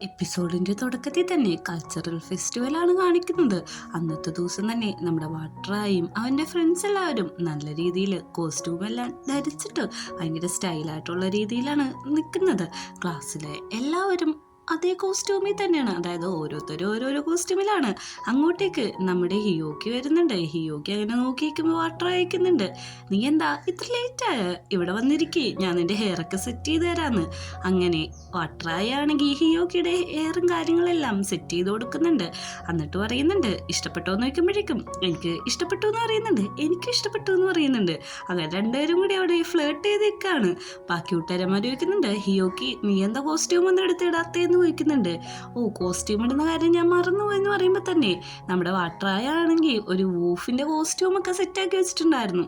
എപ്പിസോഡിന്റെ തുടക്കത്തിൽ തന്നെ കൾച്ചറൽ ഫെസ്റ്റിവലാണ് കാണിക്കുന്നത്. അന്നത്തെ ദിവസം തന്നെ നമ്മുടെ വാട്ടറായും അവന്റെ ഫ്രണ്ട്സ് എല്ലാവരും നല്ല രീതിയിൽ കോസ്റ്റ്യൂം എല്ലാം ധരിച്ചിട്ട് ഭയങ്കര സ്റ്റൈലായിട്ടുള്ള രീതിയിലാണ് നിൽക്കുന്നത്. ക്ലാസ്സിലെ എല്ലാവരും അതേ കോസ്റ്റ്യൂമിൽ തന്നെയാണ്, അതായത് ഓരോരുത്തരും ഓരോരോ കോസ്റ്റ്യൂമിലാണ്. അങ്ങോട്ടേക്ക് നമ്മുടെ ഹിയോക്കി വരുന്നുണ്ട്. ഹിയോക്കി അങ്ങനെ നോക്കിയിരിക്കുമ്പോൾ വാട്ടർ അയക്കുന്നുണ്ട്. നീ എന്താ ഇത്ര ലേറ്റായ? ഇവിടെ വന്നിരിക്കേ, ഞാൻ നിന്റെ ഹെയറൊക്കെ സെറ്റ് ചെയ്ത് തരാന്ന്. അങ്ങനെ വാട്ടറായി ആണെങ്കിൽ ഹിയോക്കിയുടെ ഹെയറും കാര്യങ്ങളെല്ലാം സെറ്റ് ചെയ്ത് കൊടുക്കുന്നുണ്ട്. എന്നിട്ട് പറയുന്നുണ്ട് ഇഷ്ടപ്പെട്ടോ എന്ന് ചോദിക്കുമ്പോഴേക്കും എനിക്ക് ഇഷ്ടപ്പെട്ടു എന്ന് പറയുന്നുണ്ട്, എനിക്ക് ഇഷ്ടപ്പെട്ടു എന്ന് പറയുന്നുണ്ട്. അങ്ങനെ രണ്ടുപേരും കൂടി അവിടെ ഫ്ലേർട്ട് ചെയ്ത് നിൽക്കാണ്. ബാക്കി കൂട്ടുകാരന്മാർ ചോദിക്കുന്നുണ്ട് ഹിയോക്കി നീ എന്താ കോസ്റ്റ്യൂം ഒന്നും എടുത്തിടാത്തേന്ന് ചോദിക്കുന്നുണ്ട്. ഓ, കോസ്റ്റ്യൂം ഇടുന്ന കാര്യം ഞാൻ മറന്നു എന്ന് പറയുമ്പോൾ തന്നെ നമ്മുടെ വാട്ടറായ ആണെങ്കിൽ ഒരു വൂഫിന്റെ കോസ്റ്റ്യൂം ഒക്കെ സെറ്റാക്കി വെച്ചിട്ടുണ്ടായിരുന്നു.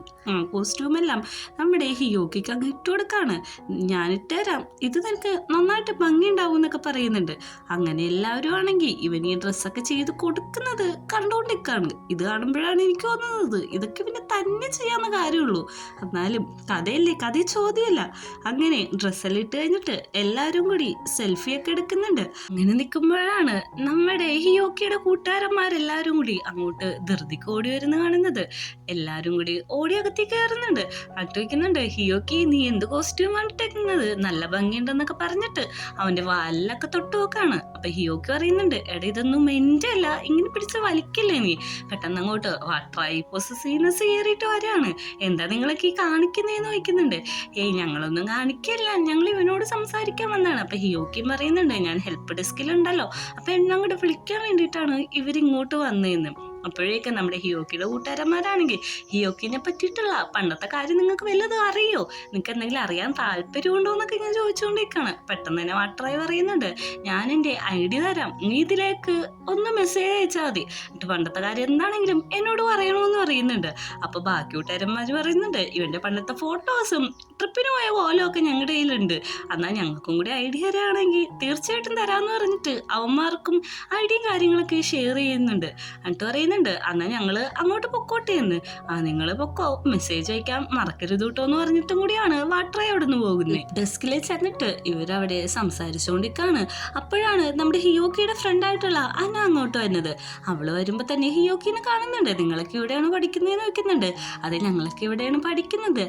കോസ്റ്റ്യൂം എല്ലാം നമ്മുടെ ഹിയോക്കിക്ക് അങ്ങ് ഇട്ട് കൊടുക്കാണ്. ഞാൻ ഇട്ടുതരാം, ഇത് നിനക്ക് നന്നായിട്ട് ഭംഗി ഉണ്ടാവും എന്നൊക്കെ പറയുന്നുണ്ട്. അങ്ങനെ എല്ലാവരും ആണെങ്കിൽ ഇവൻ ഈ ഡ്രസ്സൊക്കെ ചെയ്ത് കൊടുക്കുന്നത് കണ്ടുകൊണ്ടിരിക്കാണ്. ഇത് കാണുമ്പോഴാണ് എനിക്ക് തോന്നുന്നത് ഇതൊക്കെ പിന്നെ തന്നെ ചെയ്യാവുന്ന കാര്യമുള്ളൂ. എന്നാലും കഥയല്ലേ, കഥ ചോദ്യമല്ല. അങ്ങനെ ഡ്രസ്സെല്ലാം ഇട്ട് കഴിഞ്ഞിട്ട് എല്ലാവരും കൂടി സെൽഫിയൊക്കെ എടുക്കുന്നുണ്ട്. അങ്ങനെ നിൽക്കുമ്പോഴാണ് നമ്മുടെ ഹിയോക്കിയുടെ കൂട്ടുകാരന്മാരെല്ലാവരും കൂടി അങ്ങോട്ട് ധൃതിക്ക് ഓടി വരുന്ന കാണുന്നത്. എല്ലാവരും കൂടി ഓടി അകത്തേക്ക് കയറുന്നുണ്ട്. അട്ട് വയ്ക്കുന്നുണ്ട് ഹിയോക്കി നീ എന്ത് കോസ്റ്റ്യൂമാണ് ഇട്ടേക്കുന്നത്, നല്ല ഭംഗിയുണ്ടെന്നൊക്കെ പറഞ്ഞിട്ട് അവന്റെ വാലിലൊക്കെ തൊട്ട് നോക്കാണ്. അപ്പൊ ഹിയോക്കി പറയുന്നുണ്ട് എടാ ഇതൊന്നും എന്റെ അല്ല, ഇങ്ങനെ പിടിച്ച് വലിക്കില്ലേ നീ. പെട്ടെന്ന് അങ്ങോട്ട് ട്രൈ പൊസസീവ്നെസ് കയറിയിട്ട് വരാണ്. എന്താ നിങ്ങളൊക്കെ ഈ കാണിക്കുന്നതെന്ന് ചോദിക്കുന്നുണ്ട്. ഏയ് ഞങ്ങളൊന്നും കാണിക്കില്ല, ഞങ്ങൾ ഇവനോട് സംസാരിക്കാൻ വന്നതാണ്. അപ്പൊ ഹിയോക്കിയും പറയുന്നുണ്ട് ഞാൻ ഹെൽപ്പ് ഡെസ്കിലുണ്ടല്ലോ, അപ്പൊ എന്നെ അങ്ങോട്ട് വിളിക്കാൻ വേണ്ടിയിട്ടാണ് ഇവരിങ്ങോട്ട് വന്നതെന്ന്. അപ്പോഴേക്കും നമ്മുടെ ഹിയോക്കിയുടെ കൂട്ടുകാരന്മാരാണെങ്കിൽ ഹിയോക്കിനെ പറ്റിയിട്ടുള്ള പണ്ടത്തെ കാര്യം നിങ്ങൾക്ക് വല്ലതും അറിയോ, നിങ്ങൾക്ക് എന്തെങ്കിലും അറിയാൻ താല്പര്യമുണ്ടോ എന്നൊക്കെ ഇങ്ങനെ ചോദിച്ചുകൊണ്ടിരിക്കുകയാണ്. പെട്ടെന്ന് തന്നെ വാട്ടറായി പറയുന്നുണ്ട് ഞാൻ എൻ്റെ ID തരാം, നീ ഇതിലേക്ക് ഒന്ന് മെസ്സേജ് അയച്ചാൽ മതി, എന്നിട്ട് പണ്ടത്തെ കാര്യം എന്താണെങ്കിലും എന്നോട് പറയണമെന്ന് പറയുന്നുണ്ട്. അപ്പോൾ ബാക്കി കൂട്ടുകാരന്മാർ പറയുന്നുണ്ട് ഇവൻ്റെ പണ്ടത്തെ ഫോട്ടോസും ട്രിപ്പിന് പോയ പോലും ഒക്കെ ഞങ്ങളുടെ കയ്യിലുണ്ട്, എന്നാൽ ഞങ്ങൾക്കും കൂടി ID തരാണെങ്കിൽ തീർച്ചയായിട്ടും തരാമെന്ന് പറഞ്ഞിട്ട് അവന്മാർക്കും ഐഡിയും കാര്യങ്ങളൊക്കെ ഷെയർ ചെയ്യുന്നുണ്ട്. എന്നിട്ട് പറയുന്നുണ്ട് എന്നാൽ ഞങ്ങൾ അങ്ങോട്ട് പൊക്കോട്ടെ എന്ന്. നിങ്ങൾ പൊക്കോ, മെസ്സേജ് അയക്കാൻ മറക്കരുത് കേട്ടോ എന്ന് പറഞ്ഞിട്ടും കൂടിയാണ് വാട്ടറായി അവിടെ നിന്ന് പോകുന്നത്. ഡെസ്കിൽ ചെന്നിട്ട് ഇവരവിടെ സംസാരിച്ചുകൊണ്ടിരിക്കാണ്. അപ്പോഴാണ് നമ്മുടെ ഹിയോക്കിയുടെ ഫ്രണ്ടായിട്ടുള്ള അന അങ്ങോട്ട് വരുന്നത്. അവള് വരുമ്പോൾ തന്നെ ഹിയോക്കിനെ കാണുന്നുണ്ട്. നിങ്ങളൊക്കെ ഇവിടെയാണ് പഠിക്കുന്നതെന്ന് വെക്കുന്നുണ്ട്. അതെ ഞങ്ങളൊക്കെ ഇവിടെയാണ് പഠിക്കുന്നത്.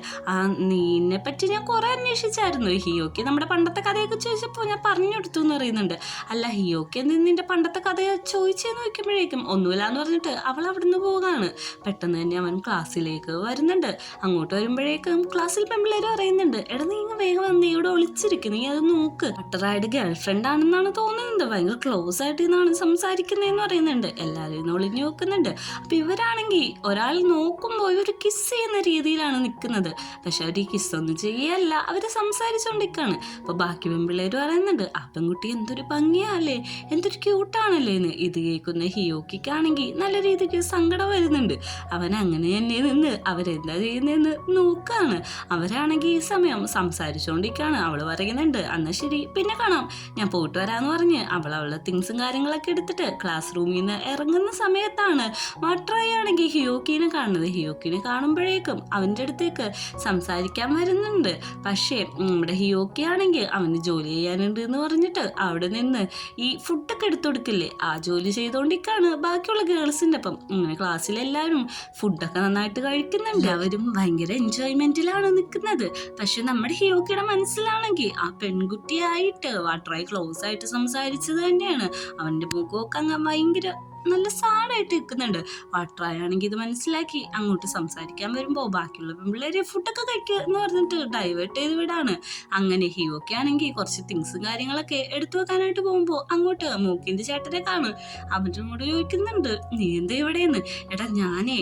നീനെ പറ്റി ഞാൻ കുറെ അന്വേഷിച്ചായിരുന്നു. ഹിയോക്കി നമ്മുടെ പണ്ടത്തെ കഥയൊക്കെ ചോദിച്ചപ്പോൾ ഞാൻ പറഞ്ഞു കൊടുത്തു എന്ന് പറയുന്നുണ്ട്. അല്ല ഹിയോക്കി നിന്റെ പണ്ടത്തെ കഥ ചോദിച്ചെന്ന് വെക്കുമ്പോഴേക്കും ഒന്നുമില്ലാന്ന് പറഞ്ഞിട്ട് അവൾ അവിടുന്ന് പോകാണ്. പെട്ടെന്ന് തന്നെ അവൻ ക്ലാസ്സിലേക്ക് വരുന്നുണ്ട്. അങ്ങോട്ട് വരുമ്പോഴേക്കും ക്ലാസ്സിൽ പെൺപിള്ളേര് പറയുന്നുണ്ട് എടാ നീ ഇങ്ങ് വേഗം വന്ന് ഇവിടെ ഒളിച്ചിരിക്കും, നീ അത് നോക്ക്, ബട്ടറായുടെ ഗേൾഫ്രണ്ട് ആണെന്നാണ് തോന്നുന്നത്, ഭയങ്കര ക്ലോസ് ആയിട്ട് നിന്നാണ് സംസാരിക്കുന്നതെന്ന് പറയുന്നുണ്ട്. എല്ലാവരും ഒളിഞ്ഞു നോക്കുന്നുണ്ട്. അപ്പൊ ഇവരാണെങ്കിൽ ഒരാൾ നോക്കുമ്പോൾ ഒരു കിസ് ചെയ്യുന്ന രീതിയിലാണ് നിൽക്കുന്നത്. പക്ഷെ അവർ ഈ കിസ്സൊന്നും ചെയ്യല്ല, അവര് സംസാരിച്ചുകൊണ്ടിരിക്കാണ്. അപ്പൊ ബാക്കി പെൺപിള്ളേര് പറയുന്നുണ്ട് ആ പെൺകുട്ടി എന്തൊരു ഭംഗിയാല്ലേ, എന്തൊരു ക്യൂട്ടാണല്ലേ എന്ന്. ഇത് കേൾക്കുന്ന ഹിയോക്കിക്കാണെങ്കിൽ നല്ല രീതിക്ക് സങ്കടം വരുന്നുണ്ട്. അവൻ അങ്ങനെ തന്നെ നിന്ന് അവരെന്താ ചെയ്യുന്നതെന്ന് നോക്കാണ്. അവരാണെങ്കിൽ ഈ സമയം സംസാരിച്ചുകൊണ്ടിരിക്കുകയാണ്. അവള് പറയുന്നുണ്ട് എന്നാ ശരി പിന്നെ കാണാം, ഞാൻ പോയിട്ട് വരാന്ന് പറഞ്ഞ് അവളുടെ തിങ്സും കാര്യങ്ങളൊക്കെ എടുത്തിട്ട് ക്ലാസ് റൂമിൽ നിന്ന് ഇറങ്ങുന്ന സമയത്താണ് വാട്ടറായി ആണെങ്കിൽ ഹിയോക്കിനെ കാണുന്നത്. ഹിയോക്കിനെ കാണുമ്പോഴേക്കും അവൻ്റെ അടുത്തേക്ക് സംസാരിക്കാൻ വരുന്നുണ്ട്. പക്ഷേ നമ്മുടെ ഹിയോക്കി ആണെങ്കിൽ അവന് ജോലി ചെയ്യാനുണ്ട് എന്ന് പറഞ്ഞിട്ട് അവിടെ നിന്ന് ഈ ഫുഡൊക്കെ എടുത്തു കൊടുക്കില്ലേ, ആ ജോലി ചെയ്തുകൊണ്ടിരിക്കുകയാണ് ബാക്കിയുള്ള ഗേൾസിൻ്റെ ഒപ്പം. ഇങ്ങനെ ക്ലാസ്സിലെല്ലാവരും ഫുഡൊക്കെ നന്നായിട്ട് കഴിക്കുന്നുണ്ട്. അവരും ഭയങ്കര എൻജോയ്മെന്റിലാണ് നിൽക്കുന്നത്. പക്ഷെ നമ്മുടെ ഹിയോക്കിയുടെ മനസ്സിലാണെങ്കിൽ ആ പെൺകുട്ടിയായിട്ട് വാട്ടറായി ക്ലോസ് ആയിട്ട് സംസാരിച്ചത് തന്നെയാണ്. അവൻ്റെ മുഖമൊക്കെ അങ്ങ് ഭയങ്കര നല്ല സാഡായിട്ട് നിൽക്കുന്നുണ്ട്. വാട്ടറായാണെങ്കിൽ ഇത് മനസ്സിലാക്കി അങ്ങോട്ട് സംസാരിക്കാൻ വരുമ്പോൾ ബാക്കിയുള്ള പെൺപിള്ളേര് ഫുഡൊക്കെ കഴിക്കുക എന്ന് പറഞ്ഞിട്ട് ഡൈവേർട്ട് ചെയ്ത് വിടാണ്. അങ്ങനെ ഹിയോക്കി ആണെങ്കിൽ കുറച്ച് തിങ്സും കാര്യങ്ങളൊക്കെ എടുത്തു വെക്കാനായിട്ട് പോകുമ്പോൾ അങ്ങോട്ട് മൂക്കിൻ്റെ ചേട്ടനെ കാണും. അവൻ്റെ കൂടെ ചോദിക്കുന്നുണ്ട് നീ എന്താ ഇവിടെയെന്ന്. എടാ ഞാനേ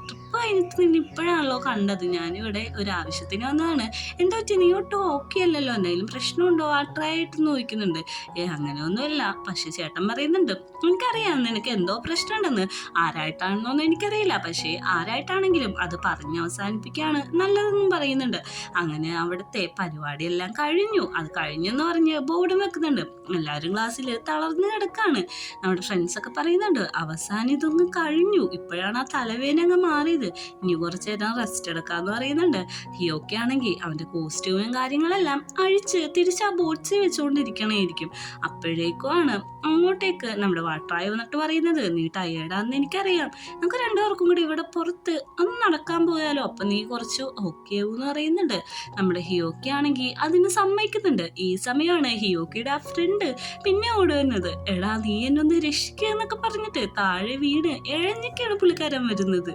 ട്രിപ്പ് കഴിഞ്ഞിട്ട് നിന്നെ ഇപ്പോഴാണല്ലോ കണ്ടത്, ഞാനിവിടെ ഒരു ആവശ്യത്തിന് വന്നതാണ്, എന്താ പറ്റി നീ ഒട്ടും ഓക്കെ അല്ലല്ലോ, എന്തെങ്കിലും പ്രശ്നമുണ്ടോ വാട്ടറായിട്ട് ചോദിക്കുന്നുണ്ട്. അങ്ങനെയൊന്നുമില്ല, പക്ഷെ ചേട്ടൻ പറയുന്നുണ്ട് എനിക്കറിയാം നിനക്ക് എന്തോ പ്രശ്നമുണ്ടെന്ന്. ആരായിട്ടാണെന്നൊന്നും എനിക്കറിയില്ല, പക്ഷേ ആരായിട്ടാണെങ്കിലും അത് പറഞ്ഞ് അവസാനിപ്പിക്കുകയാണ് നല്ലതെന്നും പറയുന്നുണ്ട്. അങ്ങനെ അവിടുത്തെ പരിപാടിയെല്ലാം കഴിഞ്ഞു. അത് കഴിഞ്ഞെന്ന് പറഞ്ഞ് ബോർഡും വെക്കുന്നുണ്ട്. എല്ലാവരും ക്ലാസ്സിൽ തളർന്നു കിടക്കാണ്. നമ്മുടെ ഫ്രണ്ട്സൊക്കെ പറയുന്നുണ്ട്, അവസാനം ഇതൊന്നും കഴിഞ്ഞു, ഇപ്പോഴാണ് ആ തലവേദന അങ്ങ് മാറിയത്, ഇനി കുറച്ച് നേരം റെസ്റ്റ് എടുക്കാന്ന് പറയുന്നുണ്ട്. ഹിയോക്കി ആണെങ്കിൽ അവന്റെ കോസ്റ്റ്യൂമും കാര്യങ്ങളെല്ലാം അഴിച്ച് തിരിച്ച് ആ ബോട്ട്സിൽ വെച്ചുകൊണ്ടിരിക്കണേയിരിക്കും. അപ്പോഴേക്കുമാണ് അങ്ങോട്ടേക്ക് നമ്മുടെ വാട്ടായി വന്നിട്ട് പറയുന്നത്, നീ ടയേർഡാന്ന് എനിക്കറിയാം, നമുക്ക് രണ്ടുപേർക്കും കൂടി ഇവിടെ പുറത്ത് ഒന്ന് നടക്കാൻ പോയാലോ, അപ്പൊ നീ കുറച്ച് ഓക്കെ ആവൂന്ന് പറയുന്നുണ്ട്. നമ്മുടെ ഹിയോക്കി ആണെങ്കിൽ അതിന് സമ്മതിക്കുന്നുണ്ട്. ഈ സമയമാണ് ഹിയോക്കിയുടെ ആ ഫ്രണ്ട് പിന്നെ ഓടുന്നത്. എടാ നീ എന്നൊന്ന് രക്ഷിക്കുക എന്നൊക്കെ പറഞ്ഞിട്ട് താഴെ വീണ് എഴഞ്ഞൊക്കെയാണ് പുള്ളിക്കാരൻ വരുന്നത്.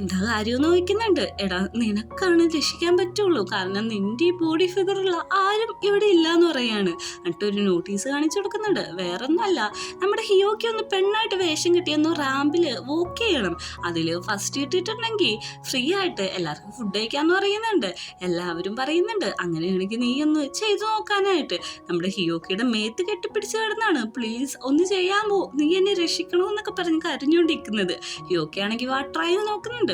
എന്താ കാര്യം നോക്കുന്നുണ്ട്. എടാ നിനക്കാണ് രക്ഷിക്കാൻ പറ്റുള്ളൂ, കാരണം നിന്റെ ഈ ബോഡി ഫിഗറുള്ള ആരും ഇവിടെ ഇല്ലാന്ന് പറയാണ്. എന്നിട്ടൊരു നോട്ടീസ് കാണിച്ചു കൊടുക്കുന്നുണ്ട്. വേറൊന്നുമല്ല, നമ്മുടെ ഹിയോക്കി ഒന്ന് പെണ്ണായിട്ട് വേഷം കിട്ടിയെന്ന് റാമ്പില് വോക്ക് ചെയ്യണം, അതില് ഫസ്റ്റ് കിട്ടിയിട്ടുണ്ടെങ്കിൽ ഫ്രീ ആയിട്ട് എല്ലാവർക്കും ഫുഡ് കഴിക്കാന്ന് പറയുന്നുണ്ട്. എല്ലാവരും പറയുന്നുണ്ട് അങ്ങനെയാണെങ്കിൽ നീ ഒന്ന് ചെയ്തു നോക്കാനായിട്ട്. നമ്മുടെ ഹിയോക്കിയുടെ മേത്ത് കെട്ടിപ്പിടിച്ച് കിടന്നാണ്, പ്ലീസ് ഒന്ന് ചെയ്യാമോ, നീ എന്നെ രക്ഷിക്കണോന്നൊക്കെ പറഞ്ഞ് കരഞ്ഞുകൊണ്ടിരിക്കുന്നത്. ഹിയോക്കി ആണെങ്കിൽ ട്രൈ നോക്കുന്നുണ്ട്.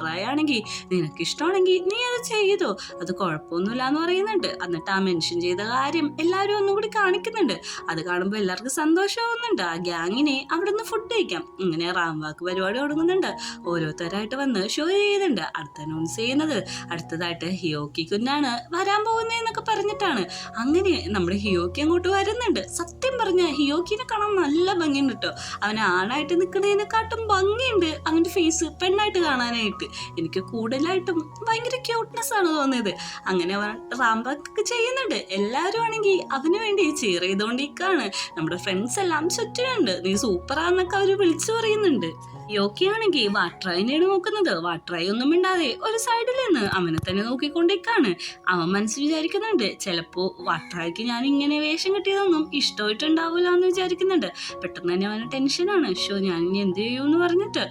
ട്രൈ ആണെങ്കിൽ നിനക്ക് ഇഷ്ടമാണെങ്കിൽ നീ അത് ചെയ്തോ, അത് കുഴപ്പമൊന്നുമില്ല എന്ന് പറയുന്നുണ്ട്. എന്നിട്ട് ആ മെൻഷൻ ചെയ്ത കാര്യം എല്ലാവരും ഒന്നും കൂടി കാണിക്കുന്നുണ്ട്. അത് കാണുമ്പോൾ എല്ലാവർക്കും സന്തോഷമാവുന്നുണ്ട്. ആ ഗ്യാങ്ങിനെ അവിടെ നിന്ന് ഫുഡ് കഴിക്കാം. ഇങ്ങനെ റാംവാക്ക് പരിപാടി തുടങ്ങുന്നുണ്ട്. ഓരോരുത്തരായിട്ട് വന്ന് ഷോ ചെയ്യുന്നുണ്ട്. അടുത്ത അനൗൺസ് ചെയ്യുന്നത് അടുത്തതായിട്ട് ഹിയോക്കി കുഞ്ഞാണ് വരാൻ പോകുന്നതെന്നൊക്കെ പറഞ്ഞിട്ടാണ്. അങ്ങനെ നമ്മുടെ ഹിയോക്കി അങ്ങോട്ട് വരുന്നുണ്ട്. സത്യം പറഞ്ഞ ഹിയോക്കിനെ കാണാൻ നല്ല ഭംഗിയുണ്ട് കേട്ടോ. അവൻ ആണായിട്ട് നിൽക്കുന്നതിനെക്കാട്ടും ഭംഗിയുണ്ട് അവന്റെ ഫേസ് പെണ്ണായിട്ട് കാണാനായിട്ട്. എനിക്ക് കൂടുതലായിട്ടും ഭയങ്കര ക്യൂട്ട്നെസ് ആണ് തോന്നിയത്. അങ്ങനെ അവൻ റാംബാക്ക് ചെയ്യുന്നുണ്ട്. എല്ലാവരും ആണെങ്കിൽ അവന് വേണ്ടി cheer ചെയ്തുകൊണ്ടിരിക്കുകയാണ്. നമ്മുടെ ഫ്രണ്ട്സ് എല്ലാം ചുറ്റിനുണ്ട്. നീ സൂപ്പറാന്നൊക്കെ അവർ വിളിച്ചു പറയുന്നുണ്ട്. യോക്കിയാണെങ്കിൽ വാട്രായിനെയാണ് നോക്കുന്നത്. വാട്രായി ഒന്നും മിണ്ടാതെ ഒരു സൈഡിൽ നിന്ന് അവനെ തന്നെ നോക്കിക്കൊണ്ടിരിക്കാണ്. അവൻ മനസ്സിൽ വിചാരിക്കുന്നുണ്ട്, ചിലപ്പോ വാട്രായിക്ക് ഞാൻ ഇങ്ങനെ വേഷം കിട്ടിയതൊന്നും ഇഷ്ടമായിട്ടുണ്ടാവില്ല എന്ന് വിചാരിക്കുന്നുണ്ട്. പെട്ടെന്ന് തന്നെ അവന് ടെൻഷനാണ്. ഞാൻ ഇനി എന്ത് ചെയ്യുമെന്ന് പറഞ്ഞിട്ട്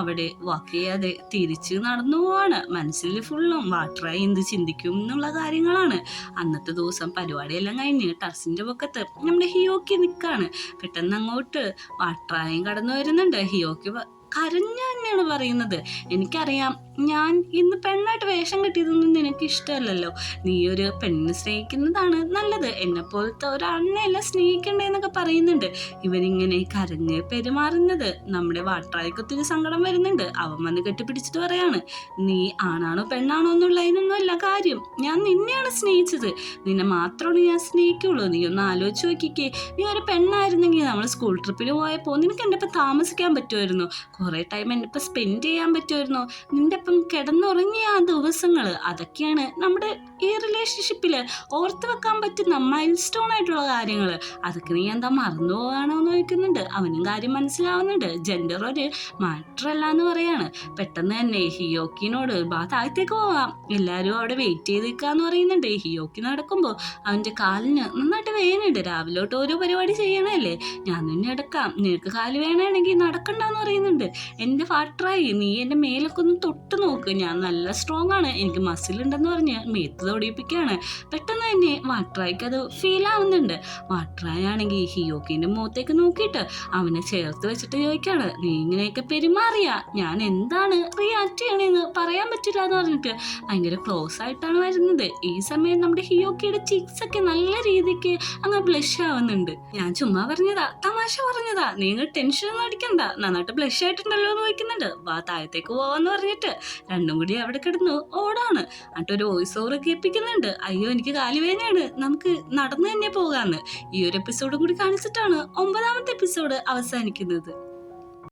അവിടെ വാക്ക് ചെയ്യാതെ തിരിച്ച് നടന്നു പോവാണ്. മനസ്സിൽ ഫുള്ളും വാട്രായി എന്ത് ചിന്തിക്കും എന്നുള്ള കാര്യങ്ങളാണ്. അന്നത്തെ ദിവസം പരിപാടിയെല്ലാം കഴിഞ്ഞ് ടർസിന്റെ പൊക്കത്ത് നമ്മുടെ ഹിയോക്കി നിൽക്കാണ്. പെട്ടെന്ന് അങ്ങോട്ട് വാട്രായും കടന്നു വരുന്നുണ്ട്. ഹിയോക്കി കരഞ്ഞു തന്നെയാണ് പറയുന്നത്, എനിക്കറിയാം ഞാൻ ഇന്ന് പെണ്ണായിട്ട് വേഷം കിട്ടിയതൊന്നും നിനക്ക് ഇഷ്ടമല്ലല്ലോ, നീ ഒരു പെണ്ണിനെ സ്നേഹിക്കുന്നതാണ് നല്ലത്, എന്നെ പോലത്തെ ഒരാളിനെയല്ല സ്നേഹിക്കണ്ടേന്നൊക്കെ പറയുന്നുണ്ട്. ഇവനിങ്ങനെ കരഞ്ഞ് പെരുമാറുന്നത് നമ്മുടെ വാട്ടായിക്ക് ഒത്തിരി സങ്കടം വരുന്നുണ്ട്. അവൻ വന്ന് കെട്ടിപ്പിടിച്ചിട്ട് പറയാണ്, നീ ആണാണോ പെണ്ണാണോ എന്നുള്ളതിനൊന്നും അല്ല കാര്യം, ഞാൻ നിന്നെയാണ് സ്നേഹിച്ചത്, നിന്നെ മാത്രമാണ് ഞാൻ സ്നേഹിക്കുള്ളൂ. നീ ഒന്ന് ആലോചിച്ച് നോക്കിക്കേ, നീ ഒരു പെണ്ണായിരുന്നെങ്കിൽ നമ്മൾ സ്കൂൾ ട്രിപ്പിന് പോയപ്പോൾ നിനക്ക് എൻ്റെ ഒപ്പം താമസിക്കാൻ പറ്റുമായിരുന്നു, കുറേ ടൈം എൻ്റെ ഒപ്പം സ്പെൻഡ് ചെയ്യാൻ പറ്റുമായിരുന്നു, നിൻ്റെ ഒപ്പം കിടന്നുറങ്ങിയ ആ ദിവസങ്ങൾ, അതൊക്കെയാണ് നമ്മുടെ ഈ റിലേഷൻഷിപ്പിൽ ഓർത്ത് വെക്കാൻ പറ്റുന്ന മൈൽ സ്റ്റോൺ ആയിട്ടുള്ള കാര്യങ്ങൾ. അതൊക്കെ നീ എന്താ മറന്നു പോകാണോ എന്ന് ചോദിക്കുന്നുണ്ട്. അവനും കാര്യം മനസ്സിലാവുന്നുണ്ട്, ജെൻഡർ ഒരു മാറ്ററല്ല എന്ന് പറയാണ്. പെട്ടെന്ന് തന്നെ ഹിയോക്കിനോട് താഴത്തേക്ക് പോകാം, എല്ലാവരും അവിടെ വെയിറ്റ് ചെയ്ത് നിൽക്കാന്ന് പറയുന്നുണ്ട്. ഹിയോക്കി നടക്കുമ്പോൾ അവൻ്റെ കാലിന് നന്നായിട്ട് വേനുണ്ട്. രാവിലെ തൊട്ട് ഓരോ പരിപാടി ചെയ്യണല്ലേ, ഞാൻ നിന്നെ എടുക്കാം, നിനക്ക് കാല് വേണമെങ്കിൽ നടക്കണ്ടെന്ന് പറയുന്നുണ്ട്. എൻ്റെ വാട്ടറായി, നീ എൻ്റെ മേലൊക്കെ ഒന്ന് തൊട്ട് നോക്ക്, ഞാൻ നല്ല സ്ട്രോങ് ആണ്, എനിക്ക് മസിൽ ഉണ്ടെന്ന് പറഞ്ഞ് മേത്ത് തൊടിയിപ്പിക്കുകയാണ്. പെട്ടെന്ന് തന്നെ വാട്ടറായിക്ക് അത് ഫീൽ ആവുന്നുണ്ട്. വാട്ടറായി ആണെങ്കിൽ ഹിയോക്കിൻ്റെ മുഖത്തേക്ക് നോക്കിയിട്ട് അവനെ ചേർത്ത് വെച്ചിട്ട് ചോദിക്കാണ്, നീ ഇങ്ങനെയൊക്കെ പെരുമാറിയാ ഞാൻ എന്താണ് റിയാക്ട് ചെയ്യണേന്ന് പറയാൻ പറ്റില്ല എന്ന് പറഞ്ഞിട്ട് ഭയങ്കര ക്ലോസ് ആയിട്ടാണ് വരുന്നത്. ഈ സമയം നമ്മുടെ ഹിയോക്കിയുടെ ചിക്സ് ഒക്കെ നല്ല രീതിക്ക് അങ്ങ് ബ്ലഷ് ആവുന്നുണ്ട്. ഞാൻ ചുമ്മാ പറഞ്ഞതാ, തമാശ പറഞ്ഞതാ, നിങ്ങൾ ടെൻഷൻ ഒന്നും അടിക്കണ്ട, നന്നായിട്ട് ബ്ലഷ് ആയിട്ടുണ്ടല്ലോ എന്ന് ചോദിക്കുന്നുണ്ട്. താഴത്തേക്ക് പോവാന്ന് പറഞ്ഞിട്ട് രണ്ടും കൂടി അവിടെ കിടന്നു ഓടാണ്. എന്നിട്ടൊരു വോയിസ് ഓവർ കേൾപ്പിക്കുന്നുണ്ട്, അയ്യോ എനിക്ക് കാലുവേദനയാണ്, നമുക്ക് നടന്നു തന്നെ പോകാന്ന്. ഈ ഒരു എപ്പിസോഡും കൂടി കാണിച്ചിട്ടാണ് 9ാമത്തെ എപ്പിസോഡ് അവസാനിക്കുന്നത്.